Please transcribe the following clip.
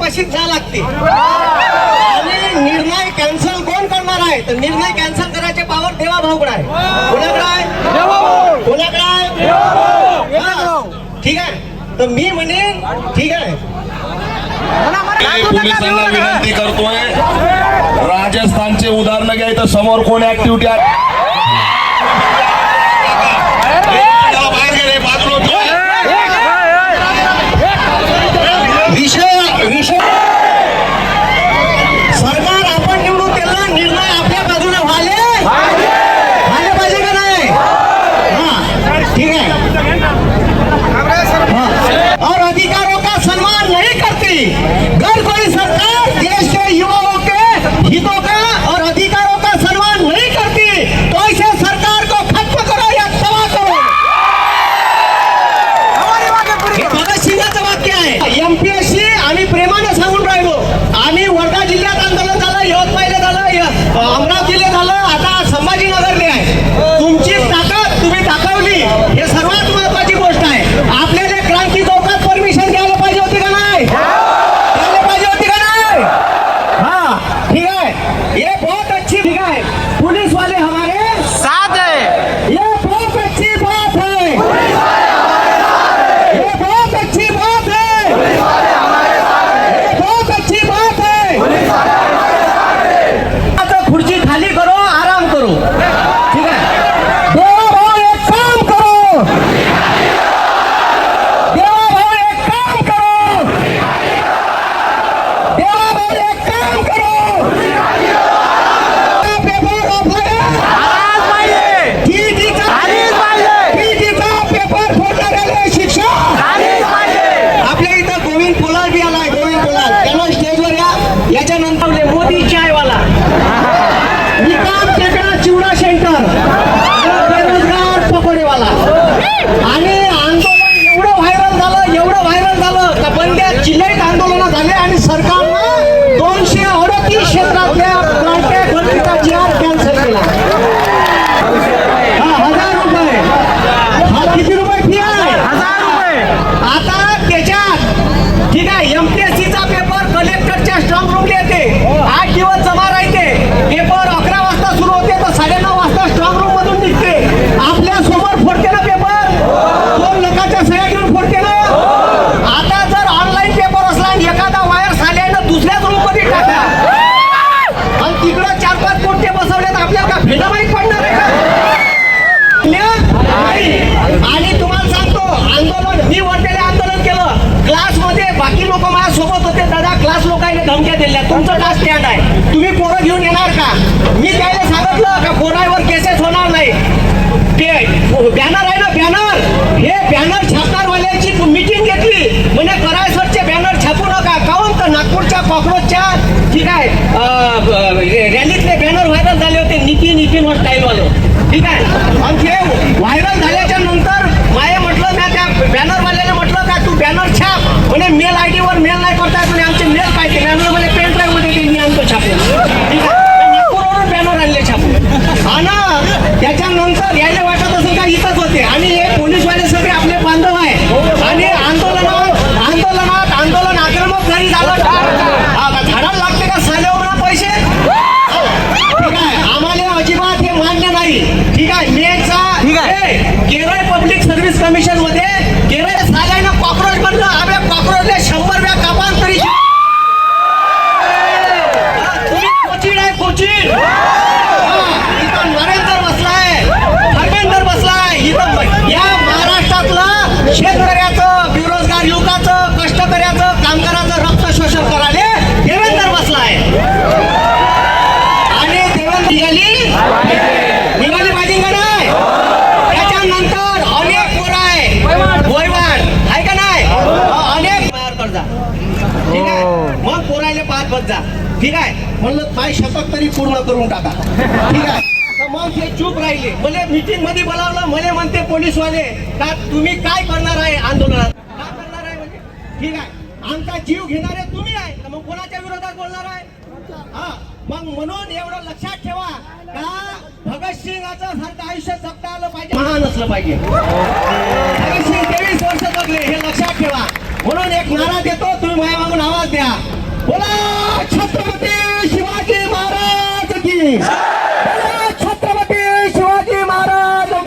पाशीच जा लागते आणि निर्णय कॅन्सल कोण करणार आहे तर निर्णय कॅन्सल करायचे पावर देवा भाऊकडे आहे. कोणाकडे आहे? कोणाकडे आहे? ठीक आहे तर मी म्हणेन ठीक आहे. पोलिसांना विनंती करतोय राजस्थानचे उदाहरण घ्यायचं समोर कोण ऍक्टिव्हिटी आहे सरकार आपण निवडून त्याला निर्णय आपल्या बाजूने व्हायला पाहिजे का नाही. हा ठीक है और अधिकारों का सम्मान नहीं करती. अगर कोई सरकार देश के युवाओं के हितों का और अधिकारों का सम्मान नहीं करती तो ऐसे सरकार को खत्म करो या तबाह करो. भगत सिंगाचं वाक्य आहे. एमपीएससी आम्ही प्रेमाने सांगून राहिलो. आम्ही वर्धा जिल्ह्यात आंदोलन झालं, यवतमाळला झालं, अमरावती जिल्ह्यात झालं, आता संभाजीनगरले आहे. तुमची ताकद तुम्ही दाखवली हे सर्वात महत्वाची गोष्ट आहे. आपल्याला क्रांती चौकात परमिशन घ्यायला पाहिजे होती का नाही? घ्यायला पाहिजे होती का नाही? हाँ ठीक है ये बहुत अच्छी ठीक है. पुलिस वाले हमारे साथ है. ये बहुत अच्छी बात है. ये बहुत अच्छी बात है. ये बहुत अच्छी बात है. आता खुर्ची खाली करो, आराम करो. ठीक है देवा भाऊ एक काम करो. देवा भाऊ एक काम करो. देवा भाऊ एक काम करो. पेपर पेपर फोडणाऱ्याला शिक्षा. आपल्या इथं गोविंद पोलाद बी आलाय. गोविंद पोलाद त्याला स्टेजवर याच्यानंतर मोदी चायवाला, निकाम टेकडा चिवडा सेंटर, बेरोजगार पकोडेवाला. आणि आंदोलन एवढं व्हायरल झालं का बंद्या चिल्लईत आंदोलन झाले आणि सरकारनं 238 क्षेत्रातल्या कॉन्ट्रॅक्ट भरतीचा जिहाद कॅन्सल केला. हा 1000 रुपये. हा किती रुपये फी आहे? 1000 रुपये. आता त्याच्यात ठीक आहे एमपीएससीचा पेपर कलेक्टरच्या स्ट्रॉंग रूमला येते. 8 दिवस जमा राहते. पेपर 11 वाजता सुरू होते तर 9:30 वाजता स्ट्रॉंग रूम मधून निघते. आपल्या समोर फोडते ना पेपर. 2 लोकांच्या सह्या घेऊन फोडते ना. आता जर ऑनलाईन पेपर असला आणि एखादा वायर साल्यानं दुसऱ्याच रूम मध्ये टाकला आणि तिकडं 4-5 कोणते बसवलेत आपल्याला का भेदा माहीत पडणार आहे का? आणि तुम्हाला सांगतो आंदोलन मी वर्धेला आंदोलन केलं. क्लासमध्ये बाकी लोक माझ्या सोबत होते. दादा क्लास लोकांनी धमक्या दिल्या तुमचं का स्टँड आहे तुम्ही पोरं घेऊन येणार का? मी त्याला सांगितलं का पोरावर केसेस होणार नाही. ते बॅनर आहे ना बॅनर हे बॅनर छापणारवाल्याची मीटिंग घेतली म्हणजे करायसरचे बॅनर छापू नका. काहून तर नागपूरच्या कॉक्रोचच्या ठीक आहे रॅलीतले बॅनर व्हायरल झाले होते. नितीन स्टाईलवालं ठीक आहे. आणि ते व्हायरल झाल्याच्या नंतर माये म्हटलं ना त्या बॅनरवाल्याने म्हटलं का तू बॅनर छाप म्हणे मेल आयडी वर मेल नाही करता म्हणे आमचे मेल पाहिजे. बॅनर मध्ये पेन ड्राईव्ह मध्ये ते मी आणतो छापून. ठीक आहे नागपूरवरून बॅनर आणले छापून. आणि त्याच्यानंतर यायला वाटत असेल का इथंच होते आणि हे पोलीसवाले सगळे आपले बांधव आहे. आणि आंदोलन आक्रमक जरी झालं झाडाला लागते का साल्यावर पैसे. ठीक आहे आम्हाला अजिबात हे मान्य नाही. ठीक आहे मेचा केरळ पब्लिक सर्व्हिस कमिशन मध्ये केरळ साल्यानं कॉक्रोच बनलं. आम्ही कॉक्रोचला 100 वेळा कापाल तरी तुम्ही कोचिड आहे कोचिड. इथं नरेंद्र बसलाय, धर्मेंद्र बसलाय. इथं या महाराष्ट्रातलं शेतकऱ्याचं, बेरोजगार युवकाचं, कष्टकऱ्याचं, कामगाराचं रक्त शोषण करायला देवेंद्र बसलाय. आणि देवेंद्र निघाली पाहिजे का नाही? त्याच्यानंतर अनेक पोरं आहे गोयवाड आहे का नाही अनेक कर्जा. ठीक आहे मग पोरायला पाहत बस जा. ठीक आहे म्हणलं काय शतक तरी पूर्ण करून टाका. ठीक आहे तर मग हे चूप राहिले. मला मीटिंग मध्ये बोलावलं. मला म्हणते पोलीसवाले का तुम्ही काय करणार आहे आंदोलनात काय करणार आहे म्हणजे. ठीक आहे आमचा जीव घेणारे तुम्ही आहे तर मग कोणाच्या विरोधात बोलणार आहे. हा मग म्हणून एवढं लक्षात ठेवा का भगतसिंगाचं सारखं आयुष्य जगता आलं पाहिजे, महान असलं पाहिजे. भगतसिंग 23 वर्ष जगले हे लक्षात ठेवा. म्हणून एक नारा देतो तुम्ही माझ्या मागून आवाज द्या. बोला छत्रपती शिवाजी महाराज की